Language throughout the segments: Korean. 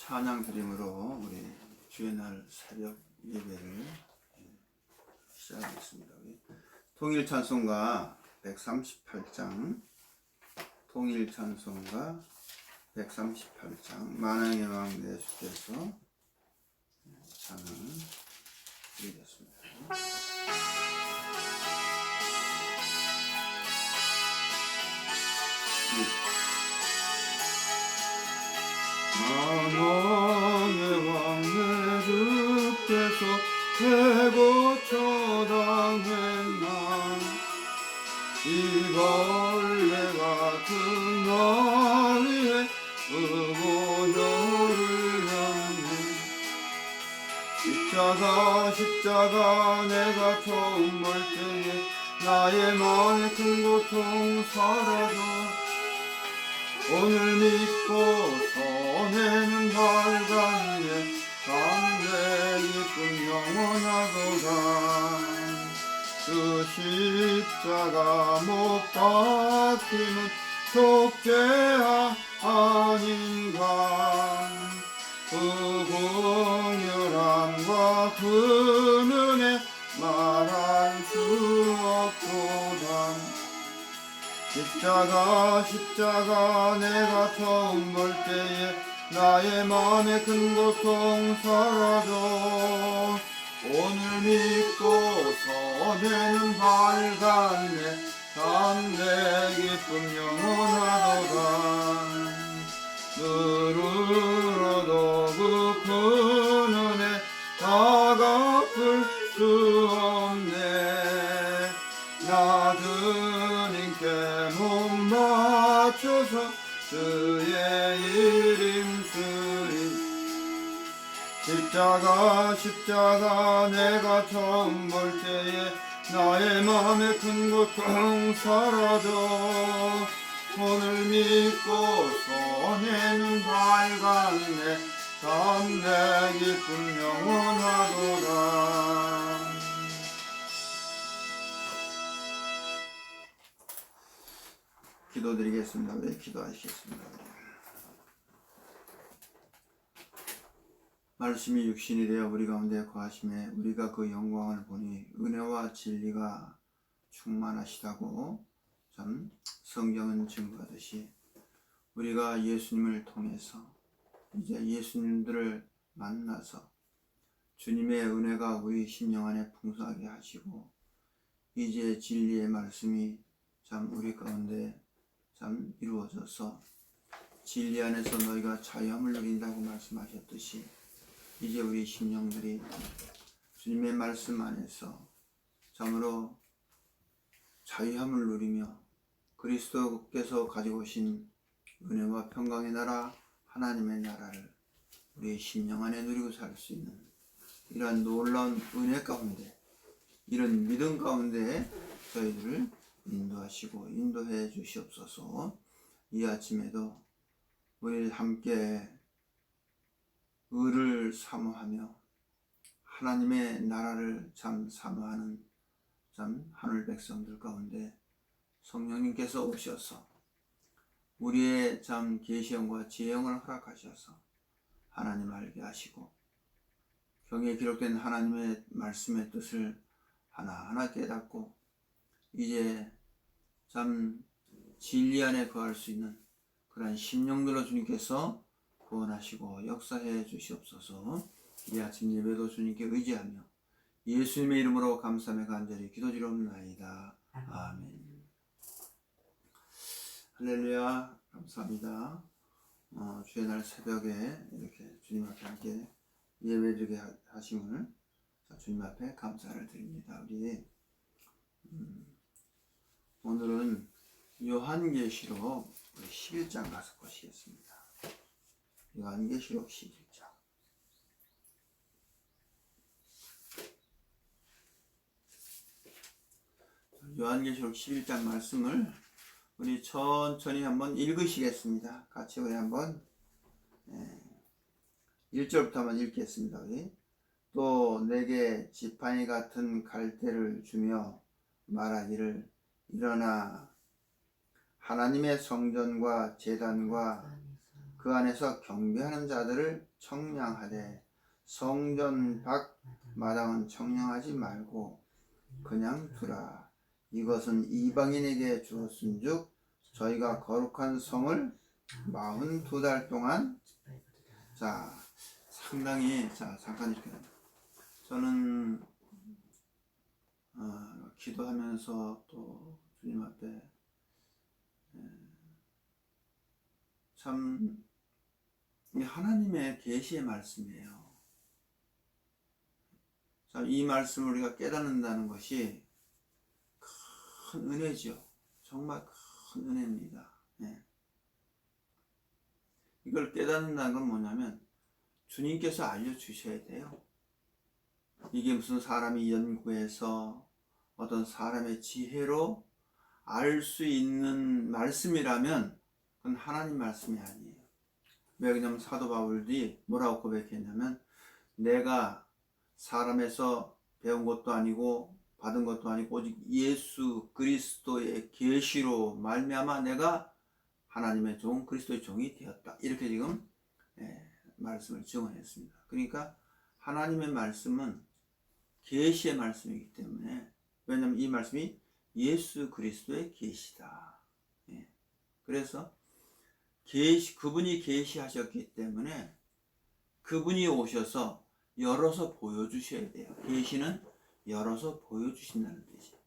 찬양 드림으로 우리 주의 날 새벽 예배를 시작하겠습니다. 통일 찬송가 138장, 통일 찬송가 138장, 만왕의 왕 내 주께서 찬양 드리겠습니다. 만왕의 왕 내 주께서 대고 처당했나 이 벌레 같은 나 위에 의모너를 향해 십자가 내가 처음 볼 때에 나의 마음의 큰 고통 사라져 오늘 믿고 선에는 밝았네 담대 기쁨 영원하도다 그 십자가 못 박힘은 속죄 아닌가 그 공혈함과 그 은혜 말할 수 없도다 십자가 내가 처음 볼 때에 나의 마음의 큰 고통 사라져 오늘 믿고 선에는 밝았네 담대 기쁨 영원하도다 누르러도 그 큰 은혜 다 갚을 수 없네 나 주님께 몸 바쳐서 주의 이름 쓰리 십자가 내가 처음 볼 때에 나의 마음의 큰 고통 사라져 오늘 믿고 선에는 밝았네 담대 기쁨 영원하도다 기도드리겠습니다. 네, 기도하시겠습니다. 말씀이 육신이 되어 우리 가운데 거하심에 우리가 그 영광을 보니 은혜와 진리가 충만하시다고 참 성경은 증거하듯이 우리가 예수님을 통해서 이제 예수님들을 만나서 주님의 은혜가 우리 심령 안에 풍성하게 하시고 이제 진리의 말씀이 참 우리 가운데 참 이루어져서 진리 안에서 너희가 자유함을 누린다고 말씀하셨듯이 이제 우리 심령들이 주님의 말씀 안에서 참으로 자유함을 누리며 그리스도께서 가지고 오신 은혜와 평강의 나라 하나님의 나라를 우리 심령 안에 누리고 살 수 있는 이러한 놀라운 은혜 가운데 이런 믿음 가운데 저희들을 인도하시고 인도해 주시옵소서. 이 아침에도 우리 함께 의를 사모하며 하나님의 나라를 참 사모하는 참 하늘 백성들 가운데 성령님께서 오셔서 우리의 참 계시형과 지혜형을 허락하셔서 하나님 알게 하시고 경에 기록된 하나님의 말씀의 뜻을 하나하나 깨닫고 이제 참 진리 안에 거할 수 있는 그러한 심령들로 주님께서 구원하시고 역사해 주시옵소서. 이 아침 예배도 주님께 의지하며 예수님의 이름으로 감사하며 간절히 기도드리옵나이다. 아멘. 할렐루야. 감사합니다. 주의 날 새벽에 이렇게 주님 앞에 함께 예배드리게 하심을 주님 앞에 감사를 드립니다. 우리 오늘은 요한계시록 11장 가서 보시겠습니다. 요한계시록 11장. 요한계시록 11장 말씀을 우리 천천히 한번 읽으시겠습니다. 같이 우리 한번 1절부터 한번 읽겠습니다. 우리. 또 내게 지팡이 같은 갈대를 주며 말하기를 일어나 하나님의 성전과 제단과 그 그 안에서 경배하는 자들을 청량하되 성전 밖 마당은 청량하지 말고 그냥 두라. 이것은 이방인에게 주었은즉 저희가 거룩한 성을 42달 동안 자 상당히 자 잠깐 이렇게 저는 기도하면서 또 주님 앞에 참 하나님의 계시의 말씀이에요. 참 이 말씀을 우리가 깨닫는다는 것이 큰 은혜죠. 정말 큰 은혜입니다. 네. 이걸 깨닫는다는 건 뭐냐면 주님께서 알려주셔야 돼요. 이게 무슨 사람이 연구해서 어떤 사람의 지혜로 알 수 있는 말씀이라면 그건 하나님 말씀이 아니에요. 왜 그러냐면 사도 바울이 뭐라고 고백했냐면 내가 사람에서 배운 것도 아니고 받은 것도 아니고 오직 예수 그리스도의 계시로 말미암아 내가 하나님의 종 그리스도의 종이 되었다. 이렇게 지금 말씀을 증언했습니다. 그러니까 하나님의 말씀은 계시의 말씀이기 때문에 왜냐하면 이 말씀이 예수 그리스도의 계시다. 그래서 그분이 계시하셨기 때문에 그분이 오셔서 열어서 보여주셔야 돼요. 계시는 열어서 보여주신다는 뜻이에요.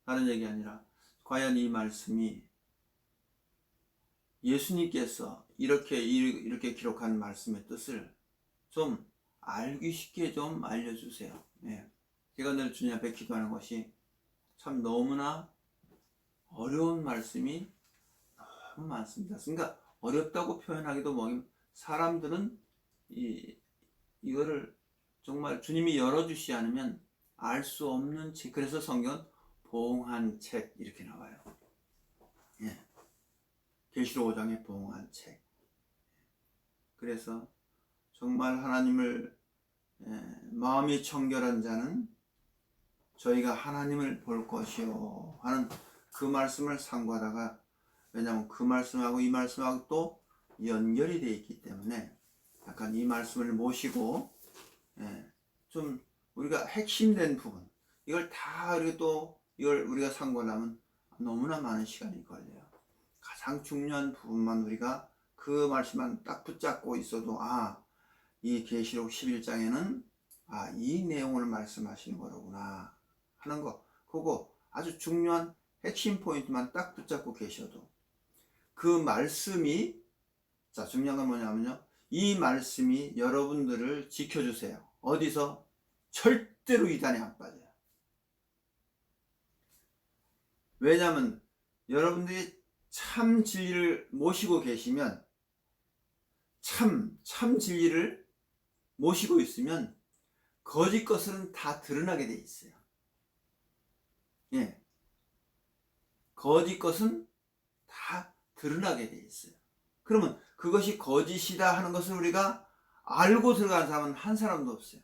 다른 얘기 아니라 과연 이 말씀이 예수님께서 이렇게 기록한 말씀의 뜻을 좀 알기 쉽게 좀 알려주세요. 제가 늘 주님 앞에 기도하는 것이 참 너무나 어려운 말씀이 너무 많습니다. 그러니까 어렵다고 표현하기도 뭐하긴 사람들은 이거를 정말 주님이 열어주시지 않으면 알 수 없는 책. 그래서 성경은 봉한 책 이렇게 나와요. 계시록 5장에 봉한 책. 그래서 정말 하나님을 마음이 청결한 자는 저희가 하나님을 볼 것이요 하는 그 말씀을 상고하다가 왜냐하면 그 말씀하고 이 말씀하고 또 연결이 되어 있기 때문에 약간 이 말씀을 모시고 좀 우리가 핵심된 부분 이걸 다 이걸 우리가 상고하려면 너무나 많은 시간이 걸려요. 가장 중요한 부분만 우리가 그 말씀만 딱 붙잡고 있어도 이 계시록 11장에는 이 내용을 말씀하시는 거로구나 하는 거 그거 아주 중요한 핵심 포인트만 딱 붙잡고 계셔도 그 말씀이 중요한 건 뭐냐면요 이 말씀이 여러분들을 지켜주세요. 어디서? 절대로 이단에 안 빠져요. 왜냐하면 여러분들이 참 진리를 모시고 계시면 참 진리를 모시고 있으면 거짓 것은 다 드러나게 돼 있어요. 거짓 것은 다 드러나게 돼 있어요. 그러면 그것이 거짓이다 하는 것을 우리가 알고 들어간 사람은 한 사람도 없어요.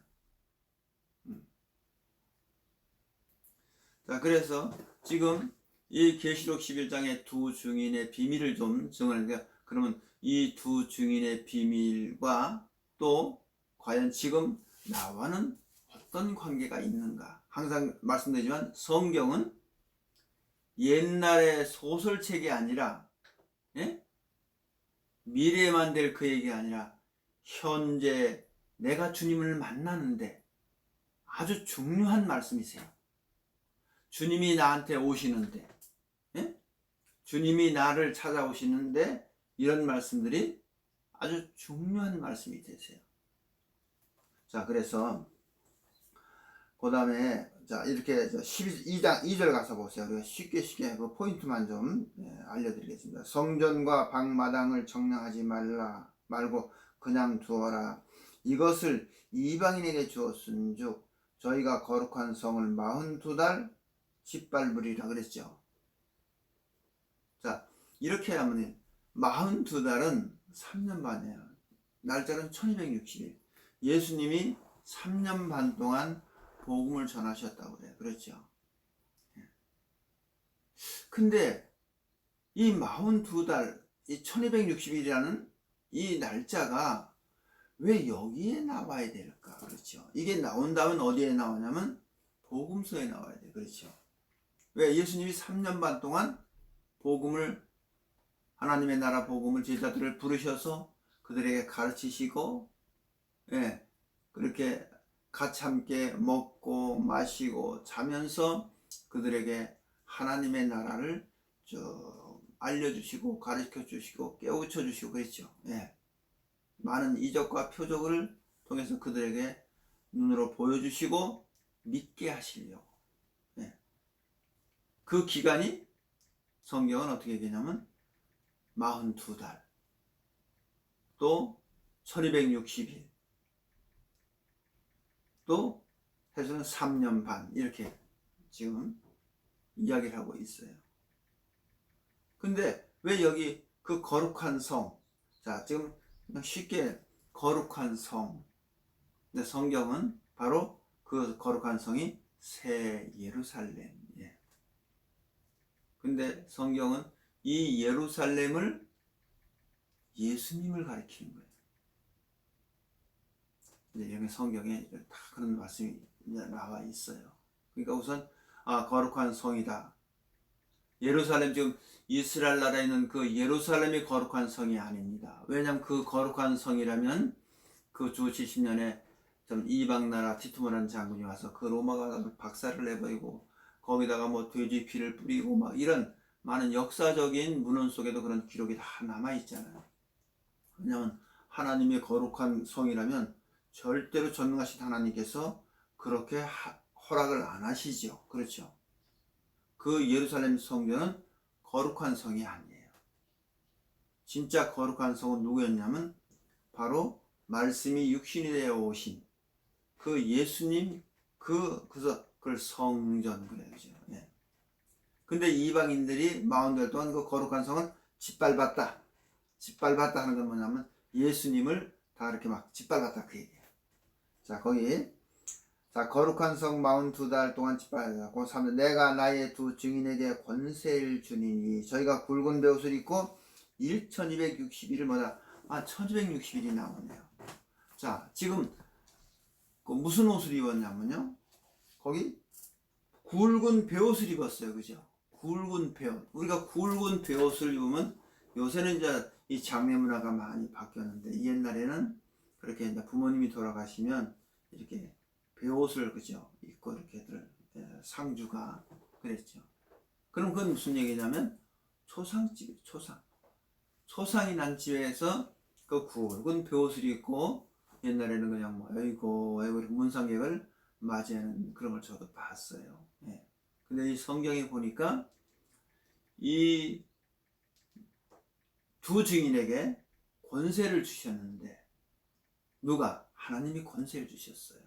자, 그래서 지금 이 계시록 11장의 두 증인의 비밀을 좀 정하는데 그러면 이 두 증인의 비밀과 또 과연 지금 나와는 어떤 관계가 있는가? 항상 말씀드리지만 성경은 옛날의 소설책이 아니라 미래에만 될 그 얘기가 아니라 현재 내가 주님을 만나는데 아주 중요한 말씀이세요. 주님이 나한테 오시는데 주님이 나를 찾아오시는데 이런 말씀들이 아주 중요한 말씀이 되세요. 자, 그래서 그 다음에 이렇게 12장 2절 가서 보세요. 우리가 쉽게 그 포인트만 좀 알려드리겠습니다. 성전과 방마당을 청량하지 말고 그냥 두어라. 이것을 이방인에게 주었은즉 저희가 거룩한 성을 42달 짓밟으리라 그랬죠. 자, 이렇게 하면 42달은 3년 반이에요. 날짜는 1260일. 예수님이 3년 반 동안 복음을 전하셨다고 그래요. 그렇죠. 근데 이 42달, 이 1260일이라는 이 날짜가 왜 여기에 나와야 될까? 그렇죠. 이게 나온다면 어디에 나오냐면 복음서에 나와야 돼. 그렇죠. 왜 예수님이 3년 반 동안 복음을, 하나님의 나라 복음을 제자들을 부르셔서 그들에게 가르치시고, 예, 그렇게 같이 함께 먹고 마시고 자면서 그들에게 하나님의 나라를 쭉 알려주시고 가르쳐 주시고 깨우쳐 주시고 그랬죠. 예. 많은 이적과 표적을 통해서 그들에게 눈으로 보여주시고 믿게 하시려고. 예. 그 기간이 성경은 어떻게 얘기냐면 42달 또 1260일 또 해서는 3년 반 이렇게 지금 이야기를 하고 있어요. 근데 왜 여기 그 거룩한 성, 자 지금 쉽게 거룩한 성, 근데 성경은 바로 그 거룩한 성이 새 예루살렘이에요. 근데 성경은 이 예루살렘을 예수님을 가리키는 거예요. 이제 여기 성경에 다 그런 말씀이 나와 있어요. 그러니까 우선 거룩한 성이다. 예루살렘, 지금 이스라엘 나라에 있는 그 예루살렘이 거룩한 성이 아닙니다. 왜냐하면 그 거룩한 성이라면 그 주 70년에 좀 이방 나라 티투모라는 장군이 와서 그 로마가 박살을 내버리고 거기다가 뭐 돼지 피를 뿌리고 막 이런 많은 역사적인 문헌 속에도 그런 기록이 다 남아 있잖아요. 왜냐하면 하나님의 거룩한 성이라면 절대로 전능하신 하나님께서 그렇게 허락을 안 하시죠. 그렇죠. 그 예루살렘 성전은 거룩한 성이 아니에요. 진짜 거룩한 성은 누구였냐면 바로 말씀이 육신이 되어 오신 그 예수님, 그래서 그걸 성전 그래요. 그죠? 예. 근데 이방인들이 40달 동안 그 거룩한 성을 짓밟았다. 짓밟았다 하는 건 뭐냐면 예수님을 다 이렇게 막 짓밟았다 그 얘기예요. 자, 거기 자, 거룩한 성 42달 동안 짓밟았고 3절 내가 나의 두 증인에게 권세를 주니니 저희가 굵은 베옷을 입고 1260일을 뭐다? 1260일이 나오네요. 자, 지금 그 무슨 옷을 입었냐면요. 거기 굵은 베옷을 입었어요. 그죠? 굵은 베옷. 우리가 굵은 베옷을 입으면 요새는 이제 이 장례 문화가 많이 바뀌었는데 옛날에는 그렇게 이제 부모님이 돌아가시면 이렇게 베옷을 그죠? 입고 이렇게들 상주가 그랬죠. 그럼 그건 무슨 얘기냐면 초상집, 초상이 난 집에서 그 굵은 베옷을 입고 옛날에는 그냥 뭐 아이고 문상객을 맞이하는 그런 걸 저도 봤어요. 예. 근데 이 성경에 보니까 이 두 증인에게 권세를 주셨는데 누가? 하나님이 권세를 주셨어요.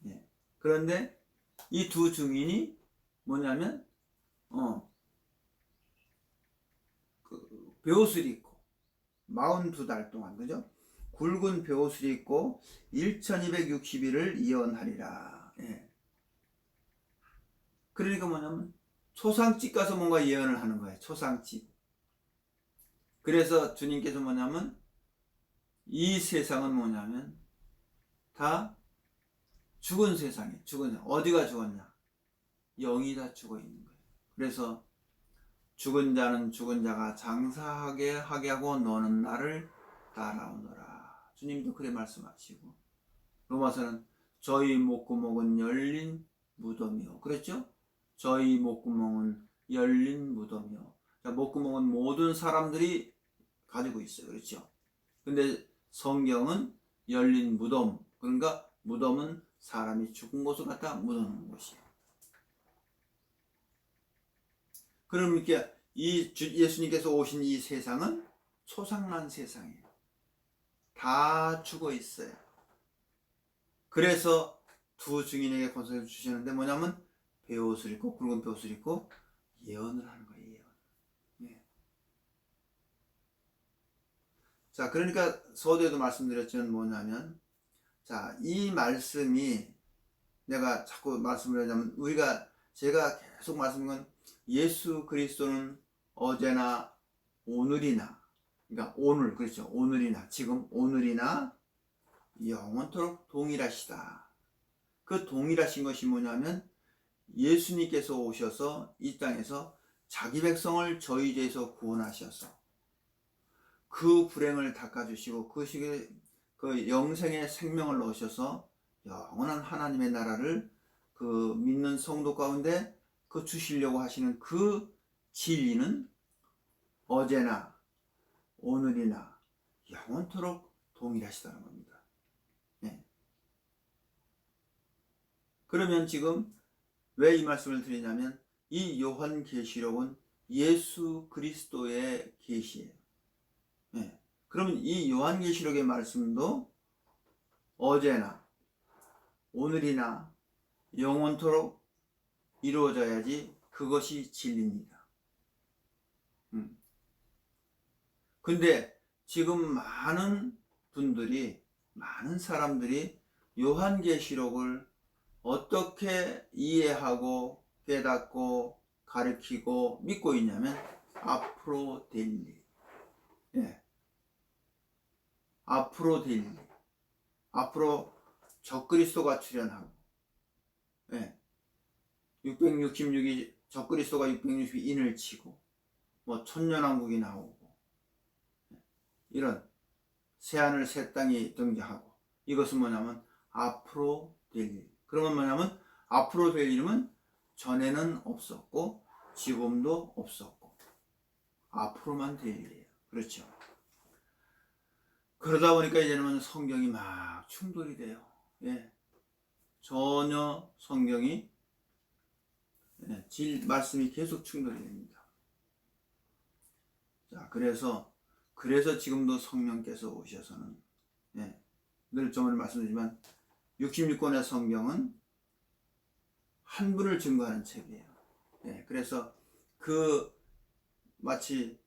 예. 그런데 이 두 증인이 뭐냐면 그 베옷을 입고 42달 동안 그죠? 굵은 베옷을 입고 1260일을 예언하리라. 예. 그러니까 뭐냐면 초상집 가서 뭔가 예언을 하는 거예요. 초상집. 그래서 주님께서 뭐냐면 이 세상은 뭐냐면 다 죽은 세상이에요. 어디가 죽었냐? 영이 다 죽어 있는 거예요. 그래서 죽은 자는 죽은 자가 장사하게 하고 너는 나를 따라오너라. 주님도 그래 말씀하시고 로마서는 저희 목구멍은 열린 무덤이요. 그랬죠? 저희 목구멍은 열린 무덤이요. 자, 목구멍은 모든 사람들이 가지고 있어요. 그렇죠? 근데 성경은 열린 무덤. 그러니까 무덤은 사람이 죽은 곳을 갖다 묻어놓은 곳이에요. 그러니까 예수님께서 오신 이 세상은 초상난 세상이에요. 다 죽어 있어요. 그래서 두 증인에게 권세를 주시는데 뭐냐면 베옷을 입고 굵은 베옷을 입고 예언을 하는 거예요. 예언. 예. 자, 그러니까 서두에도 말씀드렸지만 뭐냐면 자, 이 말씀이 내가 자꾸 말씀을 하자면 제가 계속 말씀드린 건 예수 그리스도는 어제나 오늘이나, 그러니까 오늘, 그렇죠. 오늘이나, 지금 오늘이나 영원토록 동일하시다. 그 동일하신 것이 뭐냐면 예수님께서 오셔서 이 땅에서 자기 백성을 저희 죄에서 구원하셔서 그 불행을 닦아주시고 그 시기에 그 영생의 생명을 넣으셔서 영원한 하나님의 나라를 그 믿는 성도 가운데 그 주시려고 하시는 그 진리는 어제나 오늘이나 영원토록 동일하시다는 겁니다. 네. 그러면 지금 왜 이 말씀을 드리냐면 이 요한계시록은 예수 그리스도의 계시예요. 네. 그러면 이 요한계시록의 말씀도 어제나 오늘이나 영원토록 이루어져야지 그것이 진리입니다. 근데 지금 많은 분들이, 많은 사람들이 요한계시록을 어떻게 이해하고 깨닫고 가르치고 믿고 있냐면 앞으로 될 일. 예. 앞으로 될 일. 앞으로 적그리스도가 출현하고, 예. 666이 적그리스도가 660이 인을 치고 뭐 천년왕국이 나오고 이런 새하늘 새 땅이 등장하고, 이것은 뭐냐면 앞으로 될 일. 그러면 뭐냐면 앞으로 될 일은 전에는 없었고 지금도 없었고 앞으로만 될 일이에요. 그렇죠. 그러다 보니까 이제는 성경이 막 충돌이 돼요. 예. 전혀 성경이, 예, 말씀이 계속 충돌이 됩니다. 자, 그래서 지금도 성령께서 오셔서는, 예, 늘 저번에 말씀드리지만 66권의 성경은 한 분을 증거하는 책이에요. 예, 그래서 그 마치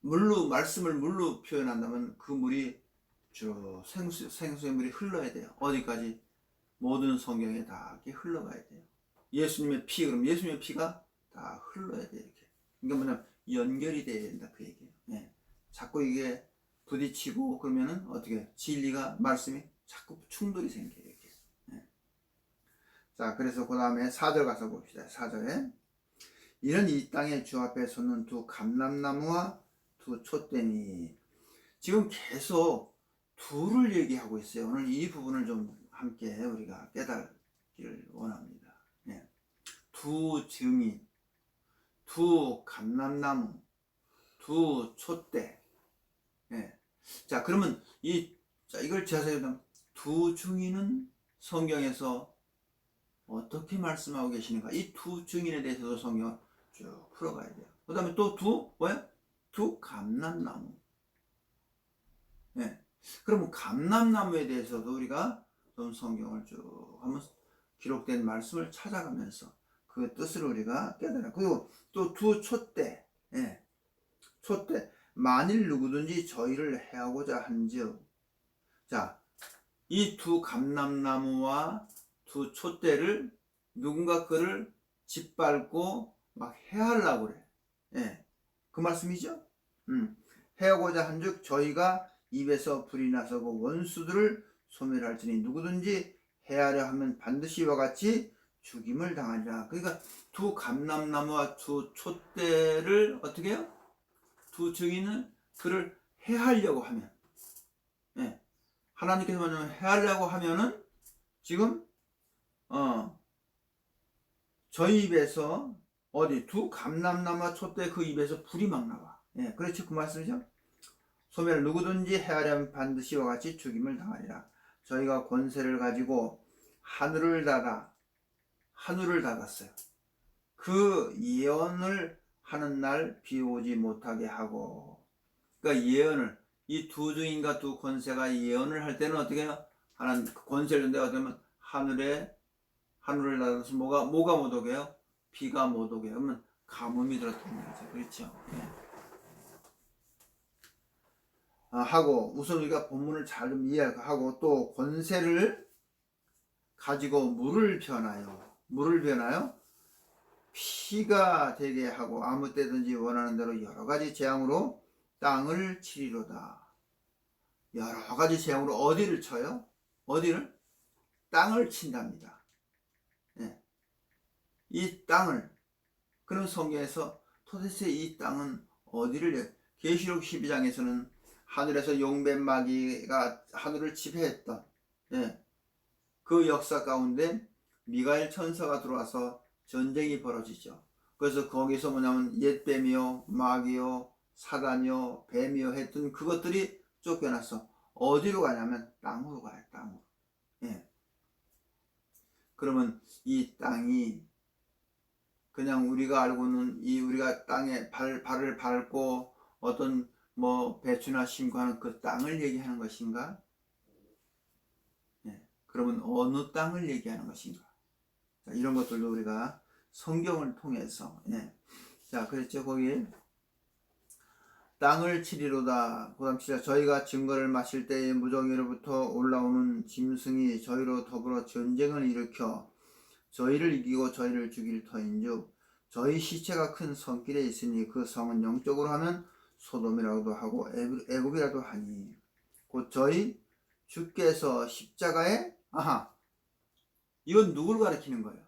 물로, 말씀을 물로 표현한다면 그 물이 쭉 생수의 물이 흘러야 돼요. 어디까지? 모든 성경에 다 이렇게 흘러가야 돼요. 예수님의 피, 그럼 예수님의 피가 다 흘러야 돼요. 이렇게. 그러니까 뭐냐면 연결이 돼야 된다, 그 얘기예요. 예. 자꾸 이게 부딪히고 그러면은 어떻게 진리가, 말씀이 자꾸 충돌이 생겨요. 이렇게. 예. 자, 그래서 그 다음에 4절 가서 봅시다. 4절에 이런 이 땅의 주 앞에 솟는 두 감람나무와 두 촛대니, 지금 계속 둘을 얘기하고 있어요. 오늘 이 부분을 좀 함께 우리가 깨닫기를 원합니다. 예. 두 증인, 두 감람나무, 두 촛대. 예. 자, 그러면 이걸 자세히 보면 두 증인은 성경에서 어떻게 말씀하고 계시는가? 이 두 증인에 대해서도 성경을 쭉 풀어가야 돼요. 그 다음에 또 두 감람나무. 예. 그러면 감람나무에 대해서도 우리가 좀 성경을 쭉 한번 기록된 말씀을 찾아가면서 그 뜻을 우리가 깨달아요. 그리고 또 두 촛대. 예. 촛대. 만일 누구든지 저희를 해하고자 한즉, 자, 이 두 감람나무와 두 촛대를 누군가 그를 짓밟고 막 해하려고 그래. 예. 그 말씀이죠? 해하고자 한즉 저희가 입에서 불이 나서 그 원수들을 소멸할지니 누구든지 해하려 하면 반드시 이와 같이 죽임을 당하리라. 그러니까 두 감람나무와 두 촛대를 어떻게 해요? 두 증인은 그를 해하려고 하면, 예. 하나님께서 뭐냐면 해하려고 하면은 지금 저희 입에서 어디 두 감람나무와 촛대 그 입에서 불이 막 나와. 예, 그렇죠. 그 말씀이죠. 소멸 누구든지 해하려면 반드시 이와 같이 죽임을 당하리라. 저희가 권세를 가지고 하늘을 닫았어요. 그 예언을 하는 날 비 오지 못하게 하고, 그러니까 예언을, 이 두 증인과 두 권세가 예언을 할 때는 어떻게 해요? 하나님 권세를 준다 하면 하늘을 닫아서 뭐가 못 오게 해요? 비가 못 오게 하면 가뭄이 들었다는 거죠. 그렇죠? 네. 하고, 우선 우리가 본문을 잘 좀 이해하고, 또 권세를 가지고 물을 변하여 피가 되게 하고 아무 때든지 원하는 대로 여러 가지 재앙으로 땅을 치리로다. 여러 가지 재앙으로 어디를 쳐요? 어디를? 땅을 친답니다. 예. 이 땅을. 그런 성경에서 도대체 이 땅은 어디를, 계시록 12장에서는 하늘에서 용뱀마귀가 하늘을 지배했던, 예, 그 역사 가운데 미가엘 천사가 들어와서 전쟁이 벌어지죠. 그래서 거기서 뭐냐면 옛뱀이요, 마귀요, 사단이요, 뱀이요 했던 그것들이 쫓겨나서 어디로 가냐면 땅으로 가요. 땅으로. 예. 그러면 이 땅이 그냥 우리가 알고는 이 우리가 땅에 발을 밟고 어떤 뭐 배추나 심고하는 그 땅을 얘기하는 것인가? 예. 그러면 어느 땅을 얘기하는 것인가? 자, 이런 것들도 우리가 성경을 통해서, 예. 자, 그랬죠. 거기 땅을 치리로다. 그다음 저희가 증거를 마실 때에 무정의로부터 올라오는 짐승이 저희로 더불어 전쟁을 일으켜 저희를 이기고 저희를 죽일 터인즉 저희 시체가 큰 성길에 있으니 그 성은 영적으로 하면 소돔이라고도 하고 애굽이라도 하니 곧 저희 주께서 십자가에, 아하, 이건 누굴 가리키는 거예요?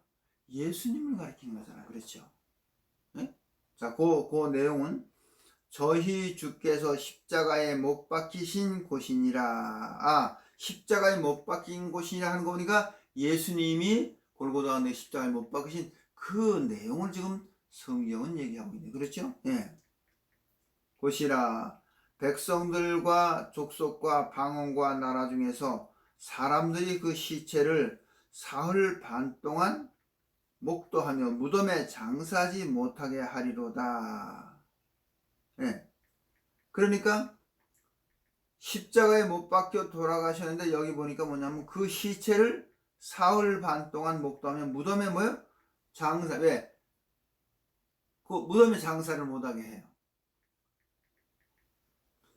예수님을 가리키는 거잖아요. 그렇죠? 네? 자, 그 내용은 저희 주께서 십자가에 못 박히신 곳이니라. 십자가에 못 박힌 곳이라 하는 거 보니까 예수님이 골고다 내 십자가에 못 박히신 그 내용을 지금 성경은 얘기하고 있네. 그렇죠? 예. 곳이라. 백성들과 족속과 방언과 나라 중에서 사람들이 그 시체를 사흘 반 동안 목도하며 무덤에 장사하지 못하게 하리로다. 예. 그러니까 십자가에 못 박혀 돌아가셨는데 여기 보니까 뭐냐면 그 시체를 사흘 반 동안 목도하면 무덤에 뭐요? 장사. 왜? 그 무덤에 장사를 못하게 해요.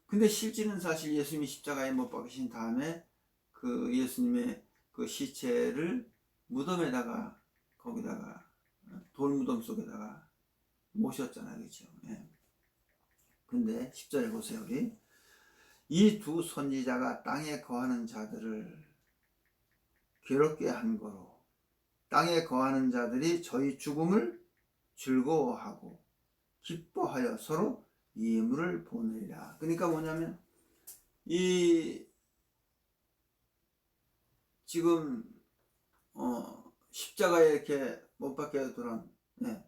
근데 실제는 사실 예수님이 십자가에 못 박히신 다음에 그 예수님의 그 시체를 무덤에다가 거기다가 돌무덤 속에다가 모셨잖아요. 그렇죠? 예. 근데 10절에 보세요. 우리 이 두 선지자가 땅에 거하는 자들을 괴롭게 한 거로 땅에 거하는 자들이 저희 죽음을 즐거워하고 기뻐하여 서로 예물을 보내리라. 그러니까 뭐냐면 이 지금 십자가에 이렇게 못 박혀 돌아온, 네.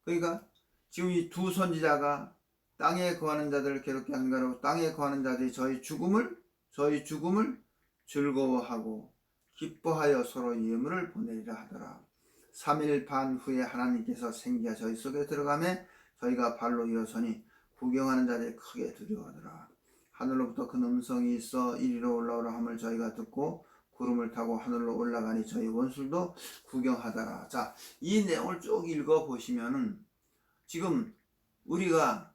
그러니까 지금 이 두 선지자가 땅에 거하는 자들을 괴롭게 하는 거라고, 땅에 거하는 자들이 저희 죽음을 즐거워하고 기뻐하여 서로 예물을 보내리라 하더라. 3일 반 후에 하나님께서 생기가 저희 속에 들어가매 저희가 발로 일어서니 구경하는 자들이 크게 두려워하더라. 하늘로부터 큰 음성이 있어 이리로 올라오라 함을 저희가 듣고 구름을 타고 하늘로 올라가니 저희 원수도 구경하더라. 자, 이 내용을 쭉 읽어 보시면은 지금 우리가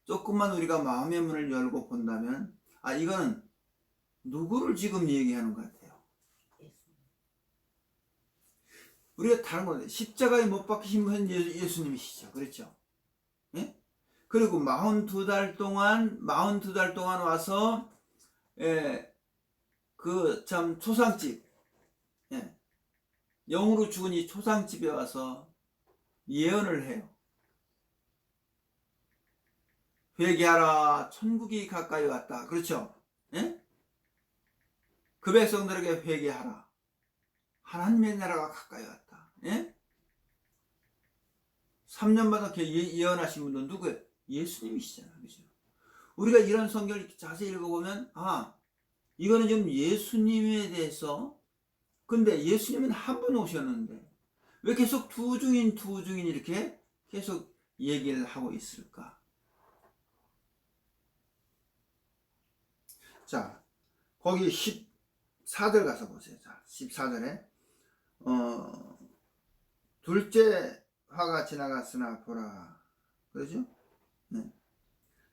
조금만 우리가 마음의 문을 열고 본다면 이거는 누구를 지금 얘기하는 것 같아요? 우리가 다른 건데 십자가에 못 박히신 분은 예수님이시죠. 그렇죠? 예? 그리고 42달 동안 와서 그 참 초상집, 예, 영으로 죽은 이 초상집에 와서 예언을 해요. 회개하라, 천국이 가까이 왔다. 그렇죠? 예? 그 백성들에게 회개하라, 하나님의 나라가 가까이 왔다. 예? 3년마다 예언하신 분은 누구예요? 예수님이시잖아요. 그렇죠? 우리가 이런 성경을 자세히 읽어보면 이거는 좀 예수님에 대해서, 근데 예수님은 한 분 오셨는데 왜 계속 두 중인 이렇게 계속 얘기를 하고 있을까? 자, 거기 14절 가서 보세요. 자, 14절에 둘째 화가 지나갔으나 보라. 그러죠? 네.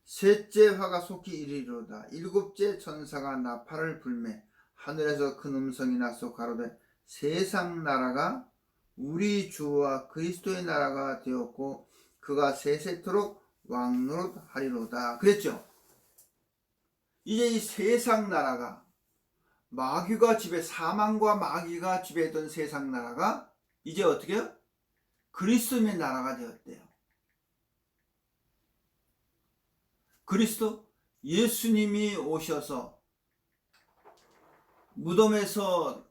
셋째 화가 속히 이르리로다. 일곱째 천사가 나팔을 불매 하늘에서 큰 음성이 나서 가로되 세상 나라가 우리 주와 그리스도의 나라가 되었고 그가 세세토록 왕노릇하리로다 그랬죠. 이제 이 세상 나라가 마귀가 사망과 마귀가 지배했던 세상 나라가 이제 어떻게 해요? 그리스도의 나라가 되었대요. 그리스도 예수님이 오셔서 무덤에서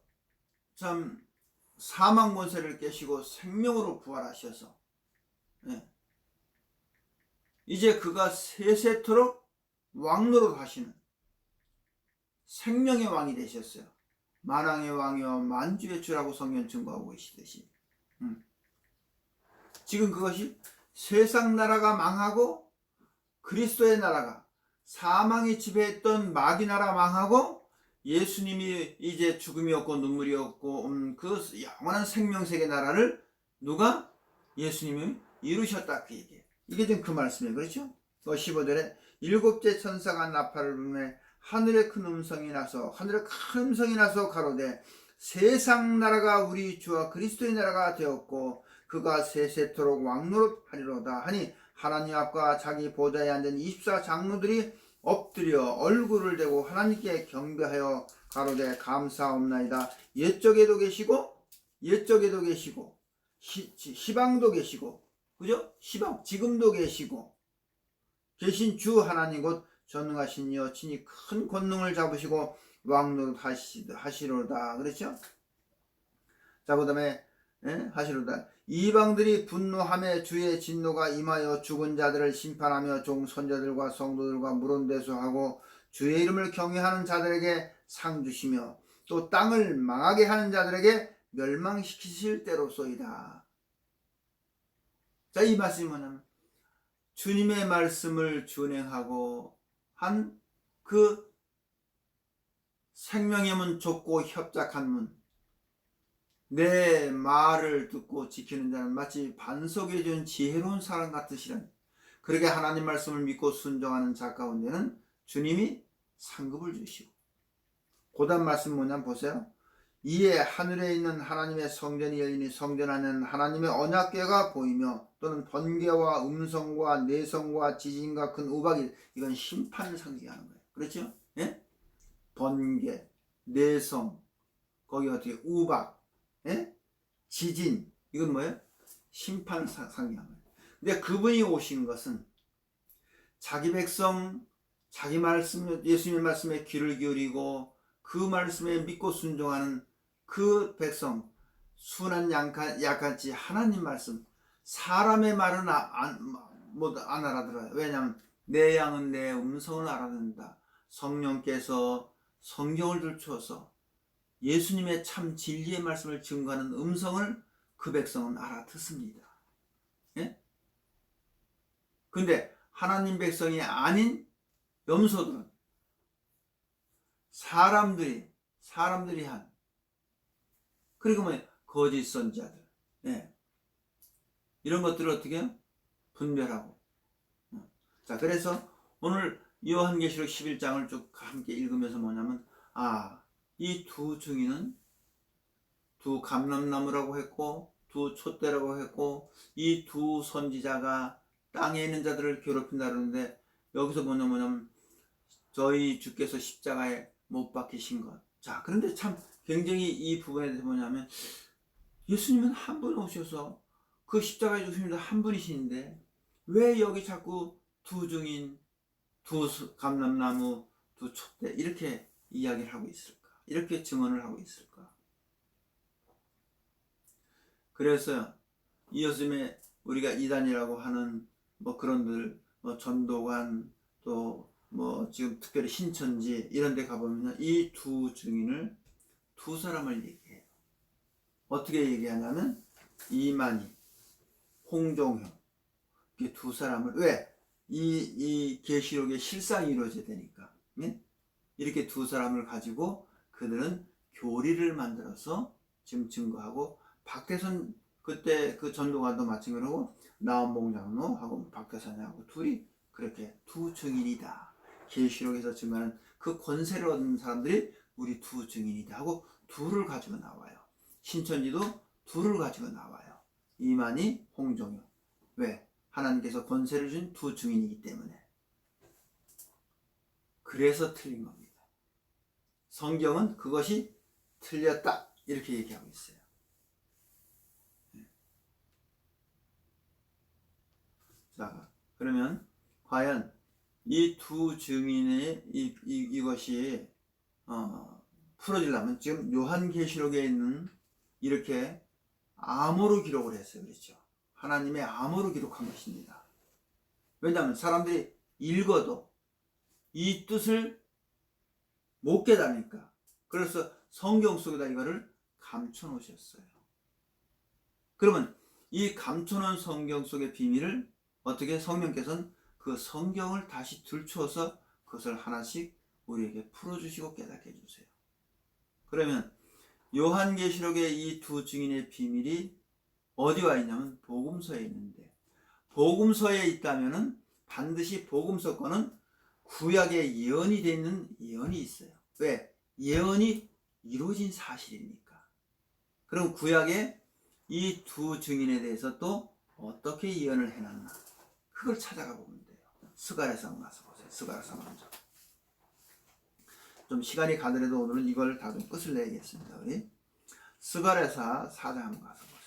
참 사망 권세를 깨시고 생명으로 부활하셔서 이제 그가 세세토록 왕노릇 하시는 생명의 왕이 되셨어요. 만왕의 왕이요 만주의 주라고 성경 증거하고 계시듯이 지금 그것이 세상 나라가 망하고 그리스도의 나라가 사망이 지배했던 마귀 나라 망하고 예수님이 이제 죽음이 없고 눈물이 없고 그 영원한 생명세계 나라를 누가? 예수님이 이루셨다 그 얘기예요. 이게 지금 그 말씀이에요. 그렇죠? 15절에 일곱째 천사가 나팔을 불매 하늘에 큰 음성이 나서 가로되 세상 나라가 우리 주와 그리스도의 나라가 되었고 그가 세세토록 왕노릇하리로다 하니 하나님 앞과 자기 보좌에 앉은 24장로들이 엎드려 얼굴을 대고 하나님께 경배하여 가로되 감사옵나이다. 옛적에도 계시고 시방도 계시고 그죠? 시방 지금도 계신 주 하나님 곧 전능하신 이여 친히 큰 권능을 잡으시고 왕노릇 하시로다 그렇죠? 자 그 다음에 하시로다. 이방들이 분노하며 주의 진노가 임하여 죽은 자들을 심판하며 종 선자들과 성도들과 물온대수하고 주의 이름을 경외하는 자들에게 상 주시며 또 땅을 망하게 하는 자들에게 멸망시키실 때로소이다. 자, 이 말씀이 뭐냐면 주님의 말씀을 준행하고 한 그 생명의 문 좁고 협착한 문 내 말을 듣고 지키는 자는 마치 반석에 준 지혜로운 사람 같으시라니. 그렇게 하나님 말씀을 믿고 순종하는 자 가운데는 주님이 상급을 주시고 그 다음 말씀 뭐냐면 보세요. 이에 하늘에 있는 하나님의 성전이 열리니 성전 안에는 하나님의 언약궤가 보이며 또는 번개와 음성과 내성과 지진과 큰 우박이 이건 심판을 상징하는 거예요. 그렇죠? 예? 번개, 내성, 거기 어떻게 우박, 예? 지진 이건 뭐예요? 심판을 상징하는 거예요. 근데 그분이 오신 것은 자기 백성, 자기 말씀, 예수님의 말씀에 귀를 기울이고 그 말씀에 믿고 순종하는 그 백성, 순한 양같이 하나님 말씀, 사람의 말은 안 알아들어요. 왜냐하면 내 양은 내 음성을 알아듣는다. 성령께서 성경을 들추어서 예수님의 참 진리의 말씀을 증거하는 음성을 그 백성은 알아듣습니다. 예? 근데 하나님 백성이 아닌 염소들은 사람들이 한 그리고 뭐 거짓 선지자들 이런 것들을 어떻게 해요? 분별하고 자 그래서 오늘 요한계시록 11장을 쭉 함께 읽으면서 뭐냐면 이 두 증인은 두 감람나무라고 했고 두 촛대라고 했고 이 두 선지자가 땅에 있는 자들을 괴롭힌다 그러는데 여기서 뭐냐면 저희 주께서 십자가에 못 박히신 것. 자 그런데 참 굉장히 이 부분에 대해서 뭐냐면 예수님은 한 분 오셔서 그 십자가에 죽으신 분 한 분이신데 왜 여기 자꾸 두 증인, 두 감람나무, 두 촛대 이렇게 이야기를 하고 있을까? 이렇게 증언을 하고 있을까? 그래서 이 요즘에 우리가 이단이라고 하는 뭐 그런들 전도관 또 뭐 지금 특별히 신천지 이런 데 가보면 이 두 증인을 두 사람을 얘기해요. 어떻게 얘기하냐면 이만희, 홍종효 이 두 사람을 왜? 이 계시록의 실상이 이루어져야 되니까 이렇게 두 사람을 가지고 그들은 교리를 만들어서 지금 증거하고 박태선 그때 그 전도관도 마찬가지로 나원봉 장로하고 박태선하고 둘이 그렇게 두 증인이다. 계시록에서 증거하는 그 권세를 얻는 사람들이 우리 두 증인이다 하고 둘을 가지고 나와요. 신천지도 둘을 가지고 나와요. 이만희, 홍종효. 왜? 하나님께서 권세를 준 두 증인이기 때문에. 그래서 틀린 겁니다. 성경은 그것이 틀렸다 이렇게 얘기하고 있어요. 자, 그러면 과연 이 두 증인의 이것이 풀어지려면 지금 요한계시록에 있는 이렇게 암호로 기록을 했어요. 그렇죠? 하나님의 암호로 기록한 것입니다. 왜냐하면 사람들이 읽어도 이 뜻을 못 깨달으니까. 그래서 성경 속에다 이거를 감춰 놓으셨어요. 그러면 이 감춰 놓은 성경 속의 비밀을 어떻게 성령께서는 그 성경을 다시 들추어서 그것을 하나씩 우리에게 풀어주시고 깨닫게 해주세요. 그러면 요한계시록의 이 두 증인의 비밀이 어디와 있냐면 복음서에 있는데, 복음서에 있다면은 반드시 복음서 거는 구약에 예언이 되어 있는 예언이 있어요. 왜? 예언이 이루어진 사실이니까. 그럼 구약에 이 두 증인에 대해서 또 어떻게 예언을 해놨나, 그걸 찾아가 보면 돼요. 스가랴서 한번 가서 보세요. 스가랴서 먼저. 좀 시간이 가더라도 오늘은 이걸 다 좀 끝을 내야겠습니다. 우리 스가랴서 4장 한번 가서 보세요.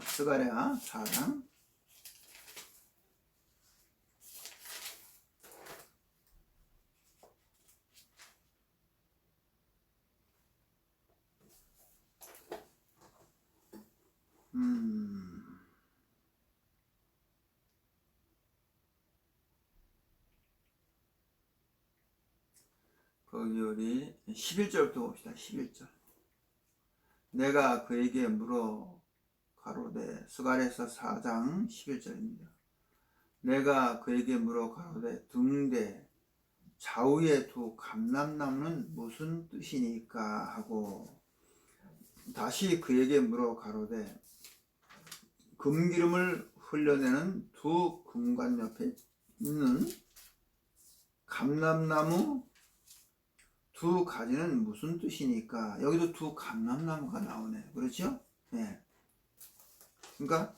스가랴 4장. 거기 우리 11절부터 봅시다. 11절. 내가 그에게 물어 가로되, 스가랴서 4장 11절입니다. 내가 그에게 물어 가로되, 등대 좌우의 두 감람나무는 무슨 뜻이니까 하고, 다시 그에게 물어 가로되, 금기름을 흘려내는 두 금관 옆에 있는 감람나무 두 가지는 무슨 뜻이니까. 여기도 두 감람나무가 나오네. 그렇죠? 예. 그러니까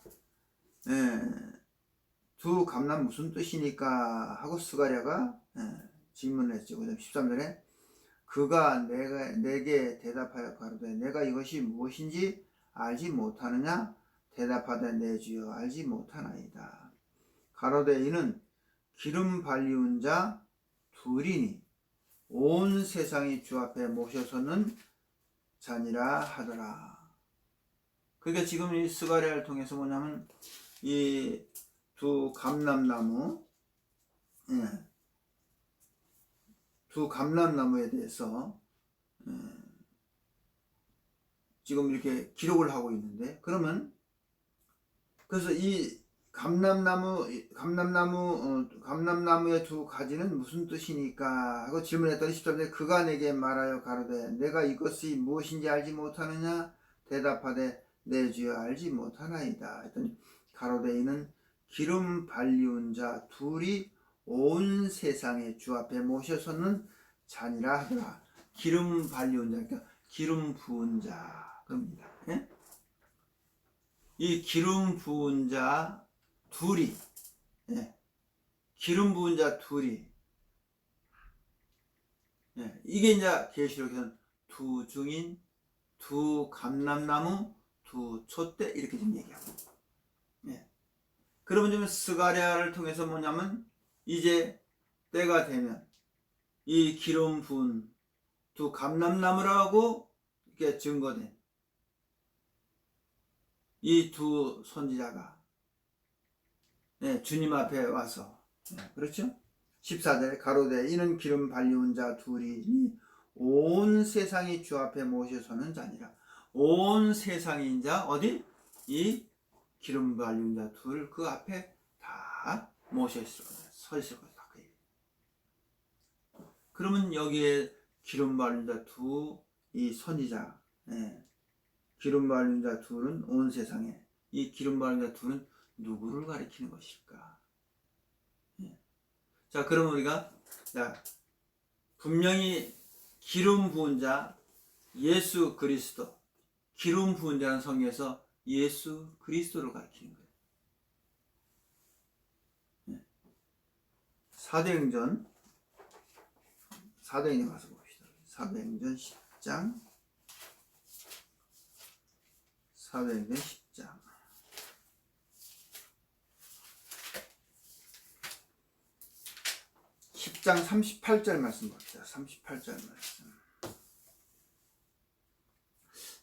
두 감람 무슨 뜻이니까 하고 스가랴가 질문을 했죠. 13절에 그가 내게 대답하여 가로되, 내가 이것이 무엇인지 알지 못하느냐? 대답하되, 내 주여 알지 못하나이다. 가로되, 이는 기름 발리운 자 둘이니 온 세상이 주 앞에 모셔서는 자니라 하더라. 그러니까 지금 이 스가랴를 통해서 뭐냐면 이 두 감람나무, 두 감람나무에 대해서 지금 이렇게 기록을 하고 있는데, 그러면 그래서 이 감람나무의 두 가지는 무슨 뜻이니까 하고 질문했더니 13절에 그가 내게 말하여 가로되, 내가 이것이 무엇인지 알지 못하느냐? 대답하되, 내 주여 알지 못하나이다. 했더니 가로되, 이는 기름 발리운 자 둘이 온 세상에 주 앞에 모셔서는 자니라 하더라. 기름 발리운 자, 그러니까 기름 부은 자 겁니다. 예? 이 기름 부은 자 둘이, 기름 부은 자 둘이, 이게 이제 계시록에서는 두 증인, 두 감람나무, 두 촛대 이렇게 좀 얘기하고. 그러면 좀 스가랴를 통해서 뭐냐면 이제 때가 되면 이 기름 부은 두 감람나무라고 이렇게 증거된 이 두 선지자가 주님 앞에 와서, 그렇죠? 14절에 가로되, 이는 기름 발리운 자 둘이 온 세상이 주 앞에 모셔서는 자니라. 온 세상인 자 어디? 이 기름 발리운 자 둘 그 앞에 다 모셔 있을 거다. 서 있을 거다. 그러면 여기에 기름 발린 자 두 이 선지자, 기름 발린 자 둘은 온 세상에, 이 기름 발린 자 둘은 누구를 가리키는 것일까? 자, 그럼 우리가 자, 분명히 기름 부은 자 예수 그리스도, 기름 부은 자는 성경에서 예수 그리스도를 가리키는 거예요. 사도행전 가서 봅시다. 사도행전 10장, 사도행전 10장 10장 38절 말씀 봅시다. 38절 말씀.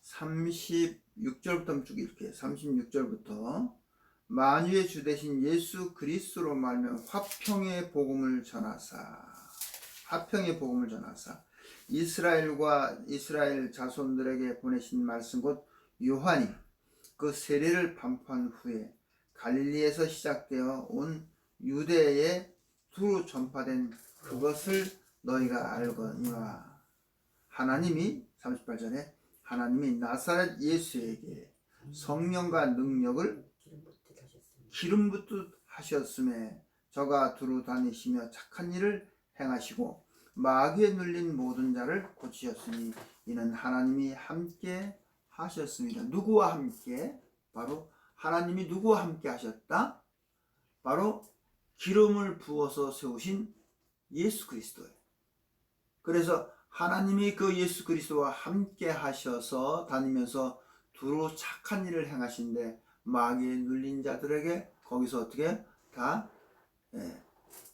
36절부터 쭉 읽게요. 36절부터 만유의 주 되신 예수 그리스도로 말하면 화평의 복음을 전하사 이스라엘 자손들에게 보내신 말씀 곧 요한이 그 세례를 반포한 후에 갈릴리에서 시작되어 온 유대에 두루 전파된 그것을 너희가 알거니와 하나님이 38절에 하나님이 나사렛 예수에게 성령과 능력을 기름 붓듯 하셨음에 저가 두루 다니시며 착한 일을 행하시고 마귀에 눌린 모든 자를 고치셨으니 이는 하나님이 함께 하셨습니다. 누구와 함께? 바로 하나님이 누구와 함께 하셨다? 바로 기름을 부어서 세우신 예수 그리스도예요. 그래서 하나님이 그 예수 그리스도와 함께 하셔서 다니면서 두루 착한 일을 행하신데 마귀에 눌린 자들에게 거기서 어떻게 다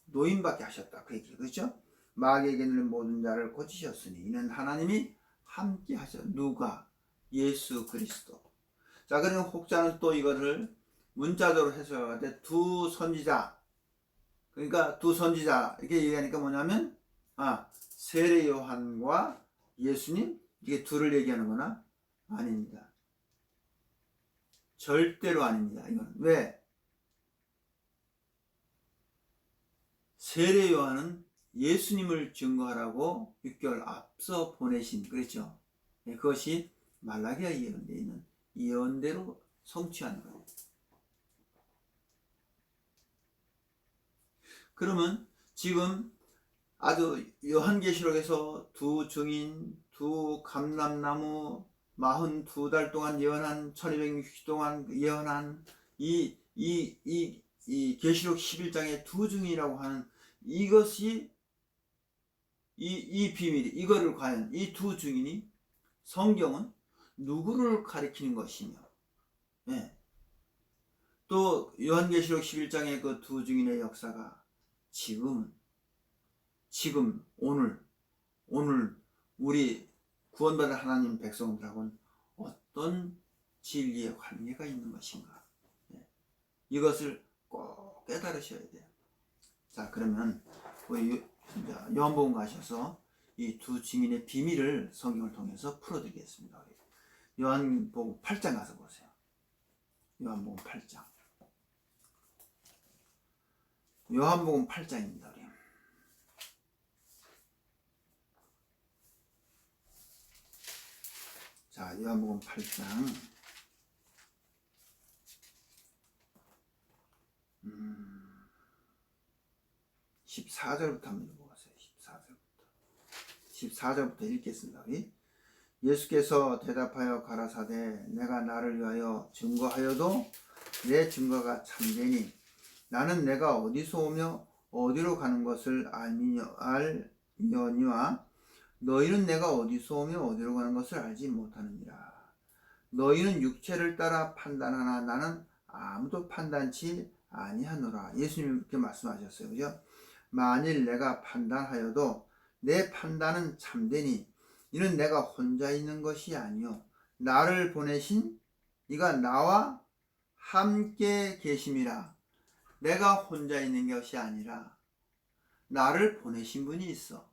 노임받게 하셨다. 그 얘기 그렇죠? 마귀에게 눌린 모든 자를 고치셨으니 이는 하나님이 함께 하셨. 누가? 예수 그리스도. 자, 그러면 혹자는 또 이거를 문자적으로 해석할 때 두 선지자, 그러니까 두 선지자 이렇게 얘기하니까 뭐냐면 세례 요한과 예수님 이게 둘을 얘기하는 거나? 아닙니다. 절대로 아닙니다. 이건 왜? 세례 요한은 예수님을 증거하라고 6개월 앞서 보내신, 그랬죠? 그것이 말라기야 예언되어 있는 예언대로 성취하는 거예요. 그러면 지금 아주 요한계시록에서 두 증인, 두 감람나무 42달 동안 예언한, 1260 동안 예언한 이 계시록 11장의 두 증인이라고 하는 이것이 이 비밀이, 이거를 과연 이 두 증인이 성경은 누구를 가리키는 것이며, 또 요한계시록 11장의 그 두 증인의 역사가 지금 오늘 우리 구원받은 하나님 백성들하고는 어떤 진리의 관계가 있는 것인가, 이것을 꼭 깨달으셔야 돼요. 자, 그러면 우리 요한복음 가셔서 이 두 증인의 비밀을 성경을 통해서 풀어드리겠습니다. 요한복음 8장 가서 보세요. 요한복음 8장. 요한복음 8장입니다. 우리. 자, 요한복음 8장 14절부터 한번 읽어보세요. 14절부터 읽겠습니다. 우리. 예수께서 대답하여 가라사대 내가 나를 위하여 증거하여도 내 증거가 참되니 나는 내가 어디서 오며 어디로 가는 것을 알려니와 너희는 내가 어디서 오며 어디로 가는 것을 알지 못하느니라. 너희는 육체를 따라 판단하나 나는 아무도 판단치 아니하노라. 예수님 이렇게 말씀하셨어요. 그죠? 만일 내가 판단하여도 내 판단은 참되니 이는 내가 혼자 있는 것이 아니요 나를 보내신 이가 나와 함께 계심이라. 내가 혼자 있는 것이 아니라 나를 보내신 분이 있어.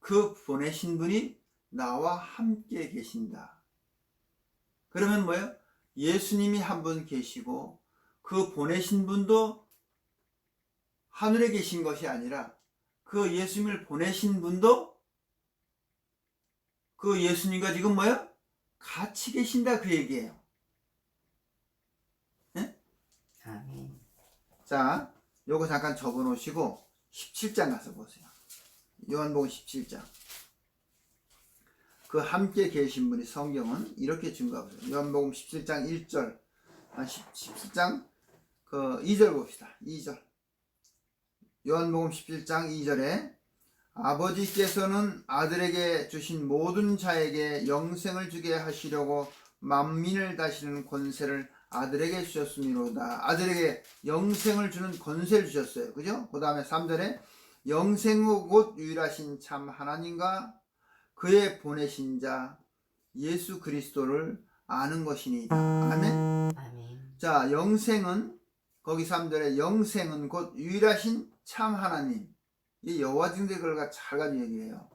그 보내신 분이 나와 함께 계신다. 그러면 뭐예요? 예수님이 한 분 계시고 그 보내신 분도 하늘에 계신 것이 아니라 그 예수님을 보내신 분도 그 예수님과 지금 뭐예요? 같이 계신다, 그 얘기예요. 네? 아멘. 자, 요거 잠깐 적어 놓으시고 17장 가서 보세요. 요한복음 17장. 그 함께 계신 분이 성경은 이렇게 증거하고 있어요. 요한복음 17장 1절, 17장 그 2절 봅시다. 2절. 요한복음 17장 2절에 아버지께서는 아들에게 주신 모든 자에게 영생을 주게 하시려고 만민을 다스리는 권세를 아들에게 주셨음이로다. 아들에게 영생을 주는 권세를 주셨어요. 그죠? 그 다음에 3절에 영생 후 곧 유일하신 참 하나님과 그의 보내신 자 예수 그리스도를 아는 것이니이다. 아멘. 아멘. 자, 영생은 거기 3절에 영생은 곧 유일하신 참 하나님. 이 여호와 증거가 잘 가진 얘기예요.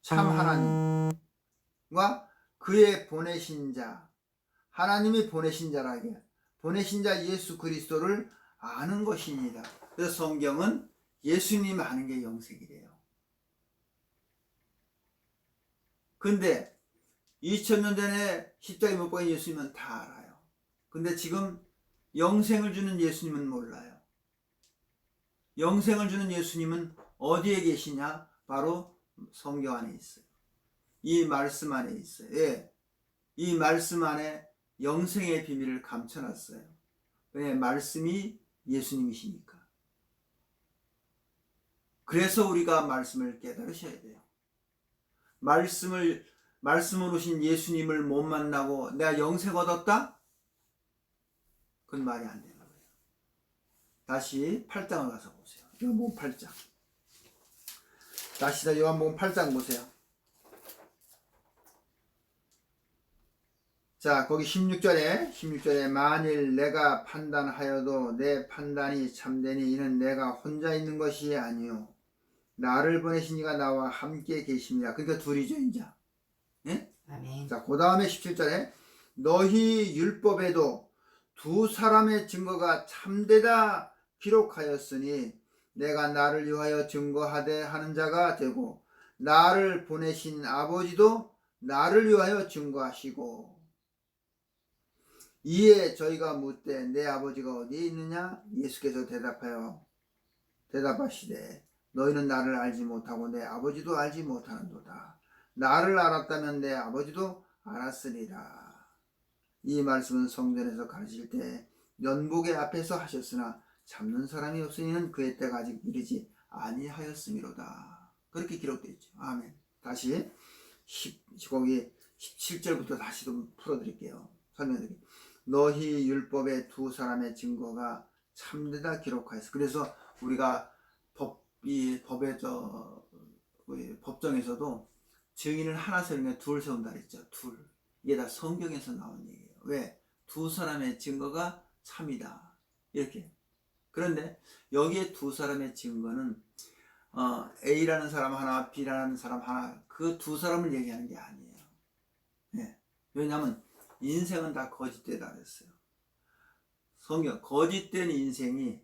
참 하나님과 그의 보내신 자, 하나님이 보내신 자라게 보내신 자 예수 그리스도를 아는 것이니이다. 그래서 성경은 예수님 아는 게 영생이래요. 근데 2000년 전에 십자가에 못 박힌 예수님은 다 알아요. 근데 지금 영생을 주는 예수님은 몰라요. 영생을 주는 예수님은 어디에 계시냐? 바로 성경 안에 있어요. 이 말씀 안에 있어요. 예. 이 말씀 안에 영생의 비밀을 감춰놨어요. 왜? 말씀이 예수님이시니까. 그래서 우리가 말씀을 깨달으셔야 돼요. 말씀으로 오신 예수님을 못 만나고 내가 영생 얻었다? 그건 말이 안 되는 거예요. 다시 8장을 가서 보세요. 요한복음 8장. 다시 요한복음 8장 보세요. 자, 거기 16절에 만일 내가 판단하여도 내 판단이 참되니 이는 내가 혼자 있는 것이 아니요 나를 보내신 이가 나와 함께 계십니다. 그러니까 둘이죠, 이제. 예? 아멘. 자, 그 다음에 17절에 너희 율법에도 두 사람의 증거가 참되다 기록하였으니 내가 나를 위하여 증거하되 하는 자가 되고 나를 보내신 아버지도 나를 위하여 증거하시고 이에 저희가 묻되 내 아버지가 어디에 있느냐? 예수께서 대답하시되 너희는 나를 알지 못하고 내 아버지도 알지 못하는도다. 나를 알았다면 내 아버지도 알았으리라. 이 말씀은 성전에서 가르칠 때 연복의 앞에서 하셨으나 잡는 사람이 없으니는 그의 때가 아직 이르지 아니하였음이로다. 그렇게 기록되어 있죠. 아멘. 다시 거기 17절부터 다시 좀 풀어드릴게요. 설명드릴게요. 너희 율법에 두 사람의 증거가 참되다 기록하였어. 그래서 우리가 법정에서도 증인을 하나 세우는 게 둘 세운다 그랬죠. 둘. 이게 다 성경에서 나온 얘기예요. 왜? 두 사람의 증거가 참이다. 이렇게. 그런데 여기에 두 사람의 증거는 A라는 사람 하나, B라는 사람 하나, 그 두 사람을 얘기하는 게 아니에요. 네. 왜냐하면 인생은 다 거짓되다 그랬어요. 성경 거짓된 인생이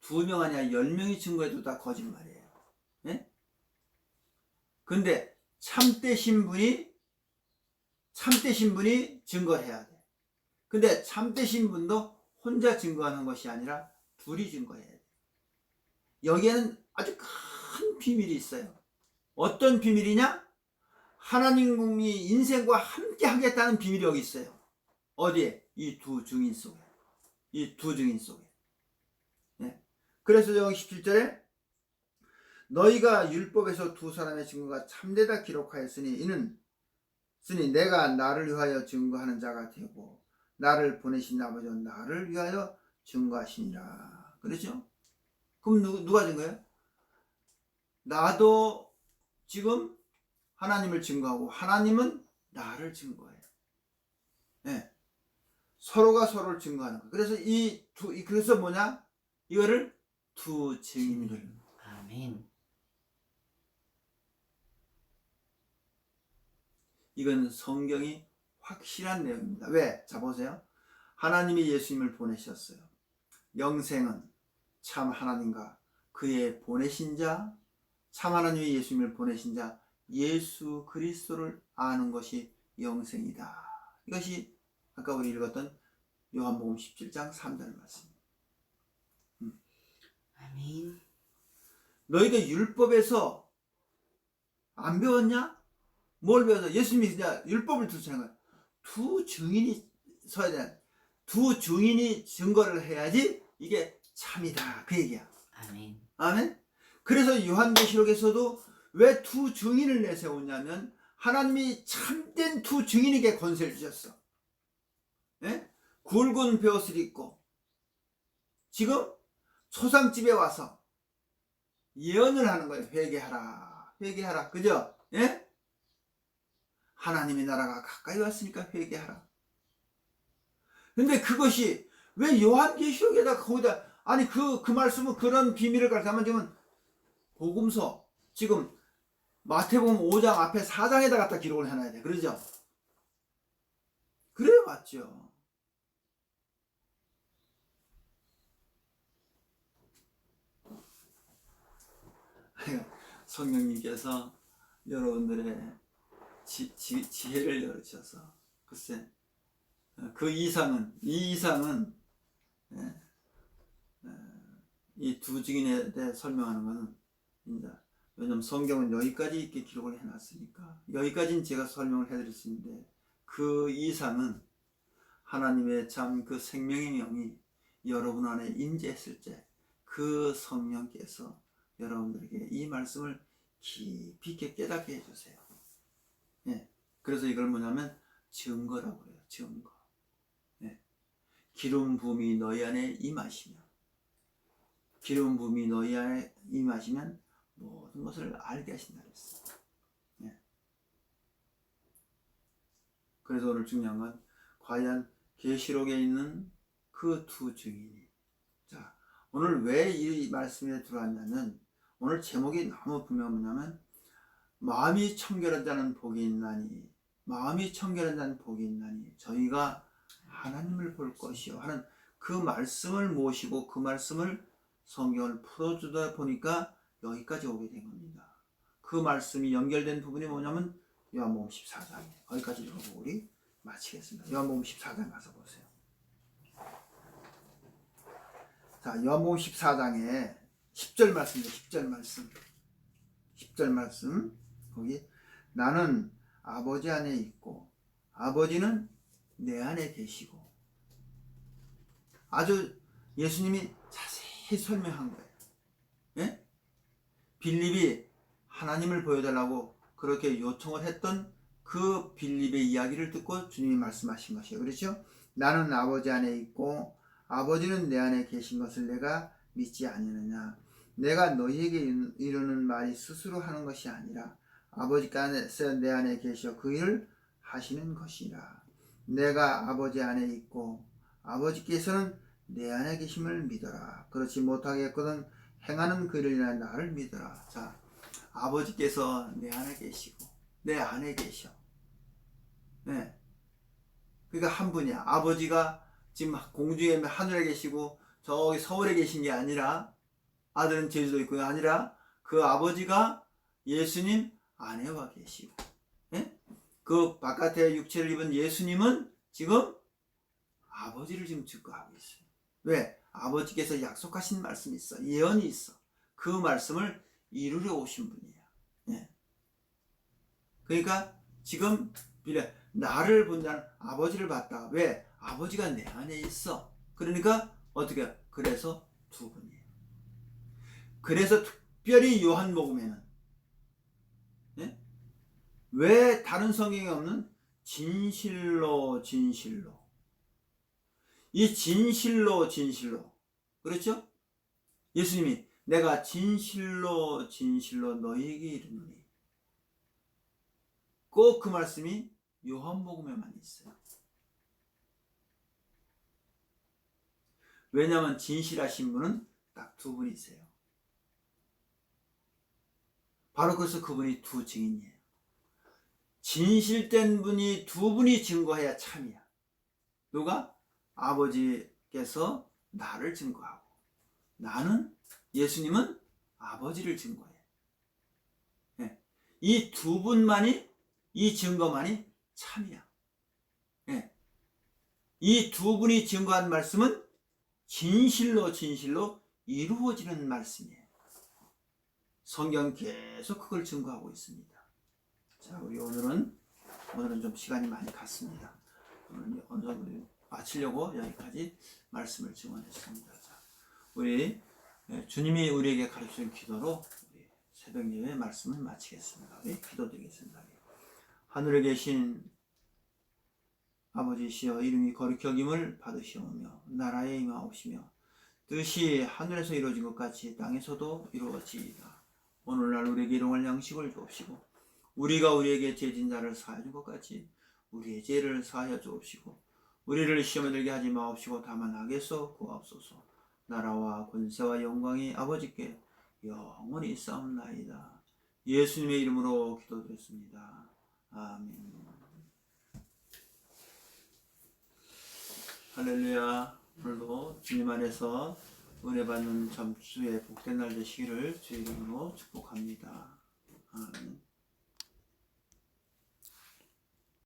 2명 아니라 10명이 증거해도 다 거짓말이에요. 네? 근데 참되신 분이 증거해야 돼. 근데 참되신 분도 혼자 증거하는 것이 아니라 둘이 증거해야 돼. 여기에는 아주 큰 비밀이 있어요. 어떤 비밀이냐? 하나님이 인생과 함께 하겠다는 비밀이 여기 있어요. 어디에? 이 두 증인 속에. 네. 그래서 여기 17절에 너희가 율법에서 두 사람의 증거가 참되다 기록하였으니 쓰니 내가 나를 위하여 증거하는 자가 되고 나를 보내신 아버지와 나를 위하여 증거하시니라. 그렇죠? 그럼 누가 증거해요? 나도 지금 하나님을 증거하고 하나님은 나를 증거해요. 네. 서로가 서로를 증거하는 거예요. 그래서 그래서 뭐냐? 이거를 두 증인들. 아멘. 이건 성경이 확실한 내용입니다. 왜? 자, 보세요. 하나님이 예수님을 보내셨어요. 영생은 참 하나님과 그의 보내신 자, 참 하나님이 예수님을 보내신 자, 예수 그리스도를 아는 것이 영생이다. 이것이 아까 우리 읽었던 요한복음 17장 3절 말씀. 아멘. 너희가 율법에서 안 배웠냐? 뭘 배워서? 예수님이 그냥 율법을 두시는 거야. 두 증인이 서야 돼. 두 증인이 증거를 해야지 이게 참이다. 그 얘기야. 아멘. 아멘. 그래서 요한계시록에서도 왜 두 증인을 내세우냐면 하나님이 참된 두 증인에게 권세를 주셨어. 예? 굵은 벼옷을 입고 지금 초상집에 와서 예언을 하는 거예요. 회개하라, 회개하라. 그죠? 예? 하나님의 나라가 가까이 왔으니까 회개하라. 근데 그것이 왜 요한계시록에다 거기다 아니 그 말씀은 그런 비밀을 가르치면 지금 복음서 지금 마태복음 5장 앞에 4장에다 갖다 기록을 해놔야 돼. 그러죠? 그래 맞죠. 성령님께서 여러분들의 지혜를 열으셔서 글쎄 이 이상은 이 두 증인에 대해 설명하는 것은 이제 왜냐면 성경은 여기까지 이렇게 기록을 해놨으니까 여기까지는 제가 설명을 해드릴 수 있는데 그 이상은 하나님의 참 그 생명의 영이 여러분 안에 임재했을 때 그 성령께서 여러분들에게 이 말씀을 깊이 있게 깨닫게 해주세요. 예. 그래서 이걸 뭐냐면 증거라고 그래요. 증거. 예. 기름 부음이 너희 안에 임하시면 기름 부음이 너희 안에 임하시면 모든 것을 알게 하신다 그랬어요. 예. 그래서 오늘 중요한 건 과연 계시록에 있는 그 두 증인이 자 오늘 왜 이 말씀에 들어왔냐면 오늘 제목이 너무 분명한 뭐냐면 마음이 청결한 자는 복이 있나니 마음이 청결한 자는 복이 있나니 저희가 하나님을 볼 것이요 하는 그 말씀을 모시고 그 말씀을 성경을 풀어주다 보니까 여기까지 오게 된 겁니다. 그 말씀이 연결된 부분이 뭐냐면 요한복음 14장이에요. 거기까지 읽어보고 우리 마치겠습니다. 요한복음 14장 가서 보세요. 자, 요한복음 14장에 10절 말씀입니다. 10절 말씀 거기 나는 아버지 안에 있고 아버지는 내 안에 계시고 아주 예수님이 자세히 설명한 거예요. 예? 빌립이 하나님을 보여달라고 그렇게 요청을 했던 그 빌립의 이야기를 듣고 주님이 말씀하신 것이에요. 그렇죠? 나는 아버지 안에 있고 아버지는 내 안에 계신 것을 내가 믿지 아니느냐. 내가 너희에게 이르는 말이 스스로 하는 것이 아니라 아버지께서 내 안에 계셔 그 일을 하시는 것이라. 내가 아버지 안에 있고 아버지께서는 내 안에 계심을 믿어라. 그렇지 못하겠거든 행하는 그 일을 인하여 나를 믿어라. 자, 아버지께서 내 안에 계시고 내 안에 계셔. 네. 그러니까 한 분이야. 아버지가 지금 공중에 하늘에 계시고 저기 서울에 계신 게 아니라 아들은 제주도에 있고 아니라 그 아버지가 예수님 안에와 계시고 예? 그 바깥에 육체를 입은 예수님은 지금 아버지를 지금 증거하고 있어요. 왜? 아버지께서 약속하신 말씀이 있어. 예언이 있어. 그 말씀을 이루려 오신 분이에요. 예. 그러니까 지금 나를 본 자는 아버지를 봤다. 왜? 아버지가 내 안에 있어. 그러니까 어떻게? 그래서 두 분이에요. 그래서 특별히 요한복음에는 예? 왜 다른 성경에 없는 진실로 이 진실로 그렇죠? 예수님이 내가 진실로 너희에게 이르노니 꼭 그 말씀이 요한복음에만 있어요. 왜냐하면 진실하신 분은 딱 두 분이세요. 바로 그래서 그분이 두 증인이에요. 진실된 분이 두 분이 증거해야 참이야. 누가? 아버지께서 나를 증거하고 나는 예수님은 아버지를 증거해. 네. 이 두 분만이 이 증거만이 참이야. 네. 이 두 분이 증거한 말씀은 진실로 이루어지는 말씀이에요. 성경 계속 그걸 증거하고 있습니다. 자, 우리 오늘은 좀 시간이 많이 갔습니다. 오늘 어느 정도 마치려고 여기까지 말씀을 증언했습니다. 자, 우리 주님이 우리에게 가르치는 기도로 우리 새벽 예배 말씀을 마치겠습니다. 우리 기도드리겠습니다. 하늘에 계신 아버지시여, 이름이 거룩히 여김을 받으시오며 나라에 임하옵시며 뜻이 하늘에서 이루어진 것 같이 땅에서도 이루어지이다. 오늘날 우리에게 일용할 양식을 주옵시고 우리가 우리에게 죄진 자를 사하여 준 것 같이 우리의 죄를 사하여 주옵시고 우리를 시험에 들게 하지 마옵시고 다만 악에서 구하옵소서. 나라와 권세와 영광이 아버지께 영원히 있사옵나이다. 예수님의 이름으로 기도드렸습니다. 아멘. 할렐루야. 오늘도 주님 안에서 은혜 받는 점수의 복된 날 되시기를 주의 이름으로 축복합니다. 아멘.